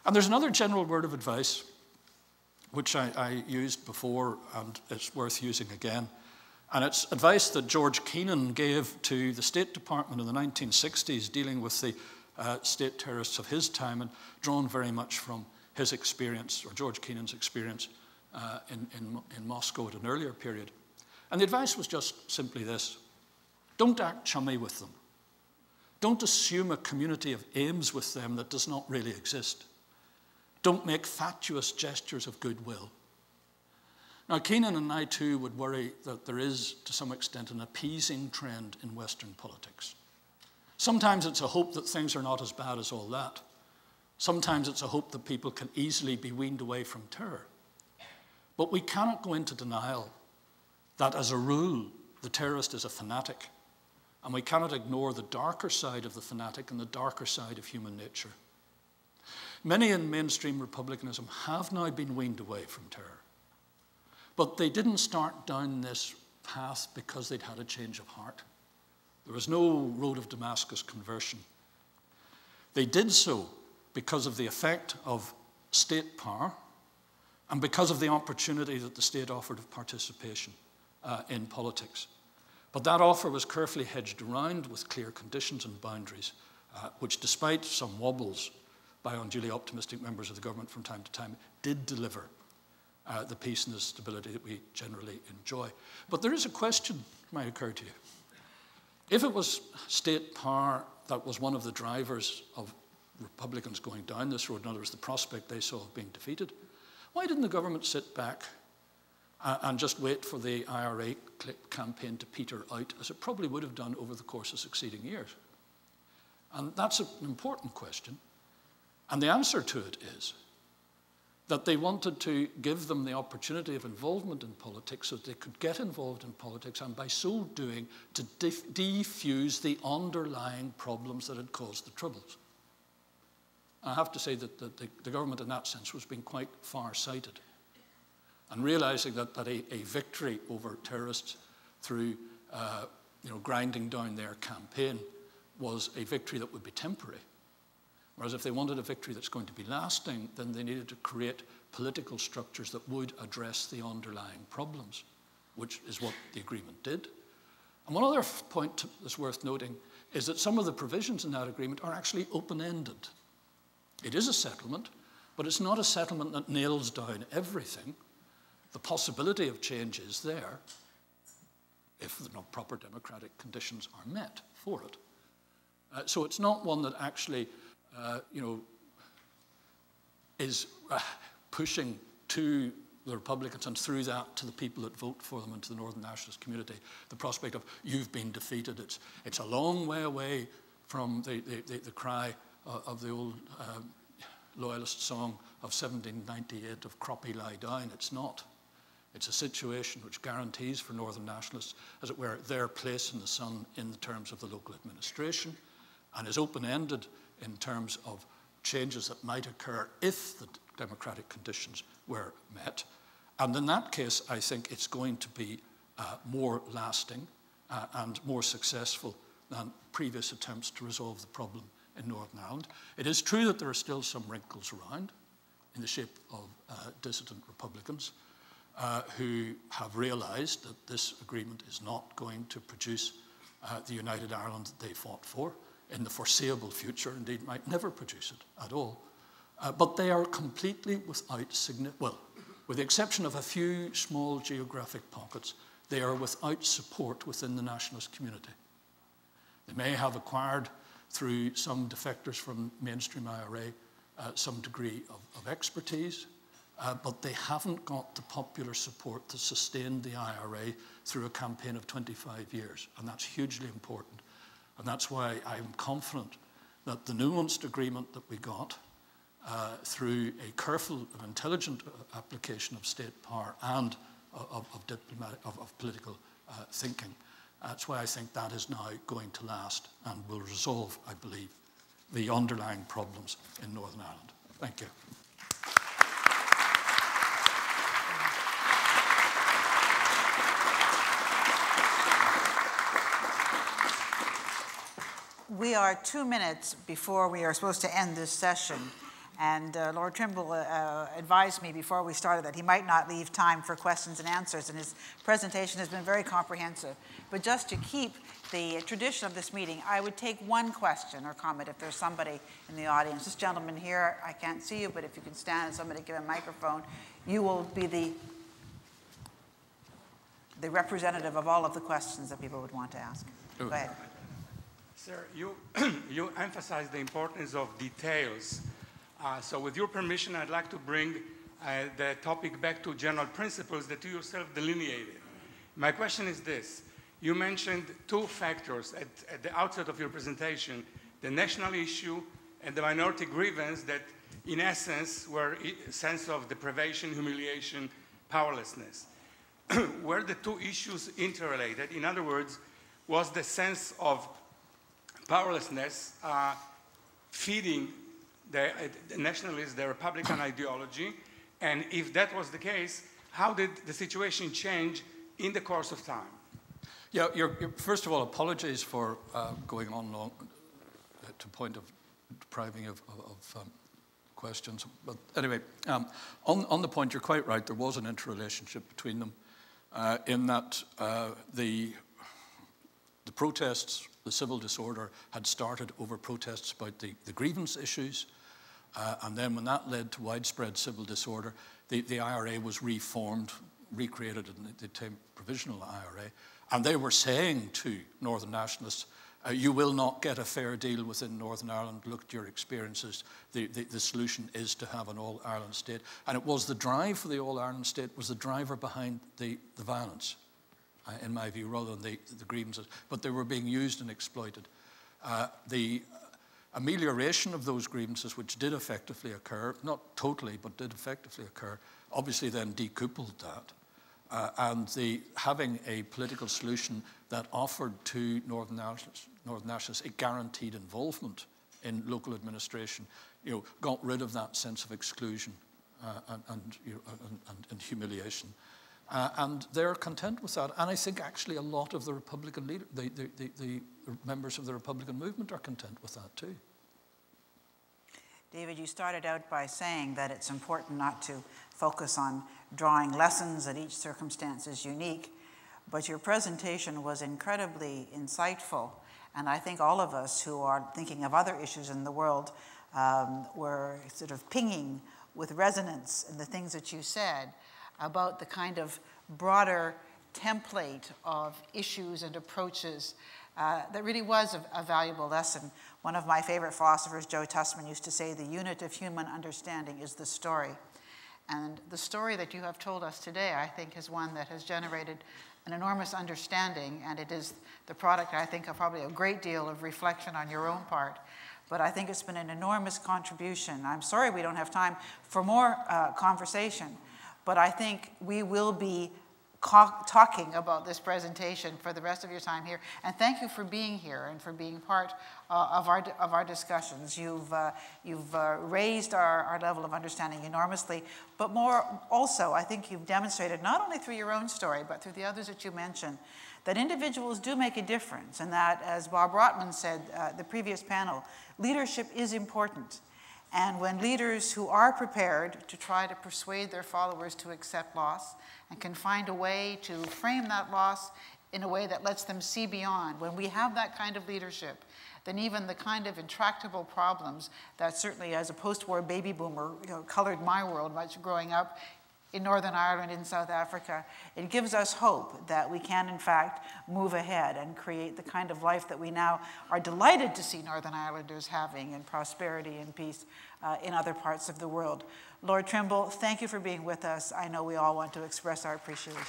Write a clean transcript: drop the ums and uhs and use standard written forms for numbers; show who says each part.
Speaker 1: And there's another general word of advice, which I used before, and it's worth using again. And it's advice that George Kennan gave to the State Department in the 1960s, dealing with the state terrorists of his time, and drawn very much from his experience, or George Kennan's experience, in Moscow at an earlier period. And the advice was just simply this: don't act chummy with them. Don't assume a community of aims with them that does not really exist. Don't make fatuous gestures of goodwill. Now, Kennan and I too would worry that there is, to some extent, an appeasing trend in Western politics. Sometimes it's a hope that things are not as bad as all that. Sometimes it's a hope that people can easily be weaned away from terror. But we cannot go into denial that, as a rule, the terrorist is a fanatic, and we cannot ignore the darker side of the fanatic and the darker side of human nature. Many in mainstream republicanism have now been weaned away from terror. But they didn't start down this path because they'd had a change of heart. There was no road of Damascus conversion. They did so because of the effect of state power and because of the opportunity that the state offered of participation in politics. But that offer was carefully hedged around with clear conditions and boundaries, which, despite some wobbles by unduly optimistic members of the government from time to time, did deliver the peace and the stability that we generally enjoy. But there is a question that might occur to you. If it was state power that was one of the drivers of Republicans going down this road, in other words, the prospect they saw of being defeated, why didn't the government sit back and just wait for the IRA campaign to peter out, as it probably would have done over the course of succeeding years? And that's an important question. And the answer to it is that they wanted to give them the opportunity of involvement in politics so that they could get involved in politics, and by so doing, to defuse the underlying problems that had caused the troubles. I have to say that the government in that sense was being quite far-sighted, and realizing that a victory over terrorists through grinding down their campaign was a victory that would be temporary. Whereas if they wanted a victory that's going to be lasting, then they needed to create political structures that would address the underlying problems, which is what the agreement did. And one other point that's worth noting is that some of the provisions in that agreement are actually open-ended. It is a settlement, but it's not a settlement that nails down everything. The possibility of change is there if the proper democratic conditions are met for it. So it's not one that actually is pushing to the Republicans and through that to the people that vote for them and to the Northern Nationalist community the prospect of you've been defeated. It's a long way away from the cry of the old loyalist song of 1798 of Croppy Lie Down. It's not. It's a situation which guarantees for Northern Nationalists, as it were, their place in the sun in the terms of the local administration, and is open-ended in terms of changes that might occur if the democratic conditions were met. And in that case, I think it's going to be more lasting and more successful than previous attempts to resolve the problem in Northern Ireland. It is true that there are still some wrinkles around in the shape of dissident Republicans who have realized that this agreement is not going to produce the United Ireland that they fought for in the foreseeable future, indeed might never produce it at all. But they are completely without with the exception of a few small geographic pockets, they are without support within the nationalist community. They may have acquired, through some defectors from mainstream IRA, some degree of expertise, but they haven't got the popular support to sustain the IRA through a campaign of 25 years, and that's hugely important. And that's why I'm confident that the nuanced agreement that we got through a careful and intelligent application of state power and of political thinking, that's why I think that is now going to last and will resolve, I believe, the underlying problems in Northern Ireland. Thank you.
Speaker 2: We are 2 minutes before we are supposed to end this session, And Lord Trimble advised me before we started that he might not leave time for questions and answers, and his presentation has been very comprehensive. But just to keep the tradition of this meeting, I would take one question or comment if there's somebody in the audience. This gentleman here, I can't see you, but if you can stand and somebody give a microphone, you will be the representative of all of the questions that people would want to ask. Go ahead.
Speaker 3: Sir, you emphasize the importance of details. So with your permission, I'd like to bring the topic back to general principles that you yourself delineated. My question is this. You mentioned two factors at the outset of your presentation, the national issue and the minority grievance that, in essence, were a sense of deprivation, humiliation, powerlessness. Were the two issues interrelated? In other words, was the sense of powerlessness feeding the nationalists, the Republican ideology? And if that was the case, how did the situation change in the course of time?
Speaker 1: Yeah, first of all, apologies for going on long to point of depriving of questions. But anyway, on the point, you're quite right. There was an interrelationship between them in that the protests, the civil disorder had started over protests about the grievance issues. And then when that led to widespread civil disorder, the IRA was reformed, recreated in the term provisional IRA. And they were saying to Northern nationalists, you will not get a fair deal within Northern Ireland. Look at your experiences. The solution is to have an all-Ireland state. And it was the drive for the all-Ireland state was the driver behind the violence, in my view, rather than the grievances. But they were being used and exploited. The amelioration of those grievances, which did effectively occur, not totally, but did effectively occur, obviously then decoupled that. And having a political solution that offered to Northern nationalists a guaranteed involvement in local administration, got rid of that sense of exclusion and humiliation. And they're content with that. And I think actually a lot of the Republican the members of the Republican movement are content with that too.
Speaker 2: David, you started out by saying that it's important not to focus on drawing lessons, that each circumstance is unique, but your presentation was incredibly insightful, and I think all of us who are thinking of other issues in the world were sort of pinging with resonance in the things that you said about the kind of broader template of issues and approaches that really was a valuable lesson. One of my favorite philosophers, Joe Tussman, used to say the unit of human understanding is the story. And the story that you have told us today, I think, is one that has generated an enormous understanding, and it is the product, I think, of probably a great deal of reflection on your own part. But I think it's been an enormous contribution. I'm sorry we don't have time for more conversation, but I think we will be talking about this presentation for the rest of your time here. And thank you for being here and for being part of our discussions. You've raised our level of understanding enormously, but more also, I think you've demonstrated, not only through your own story, but through the others that you mentioned, that individuals do make a difference, and that, as Bob Rotman said, the previous panel, leadership is important. And when leaders who are prepared to try to persuade their followers to accept loss and can find a way to frame that loss in a way that lets them see beyond, when we have that kind of leadership, then even the kind of intractable problems that certainly as a post-war baby boomer colored my world much growing up in Northern Ireland, in South Africa, it gives us hope that we can, in fact, move ahead and create the kind of life that we now are delighted to see Northern Irelanders having in prosperity and peace in other parts of the world. Lord Trimble, thank you for being with us. I know we all want to express our appreciation.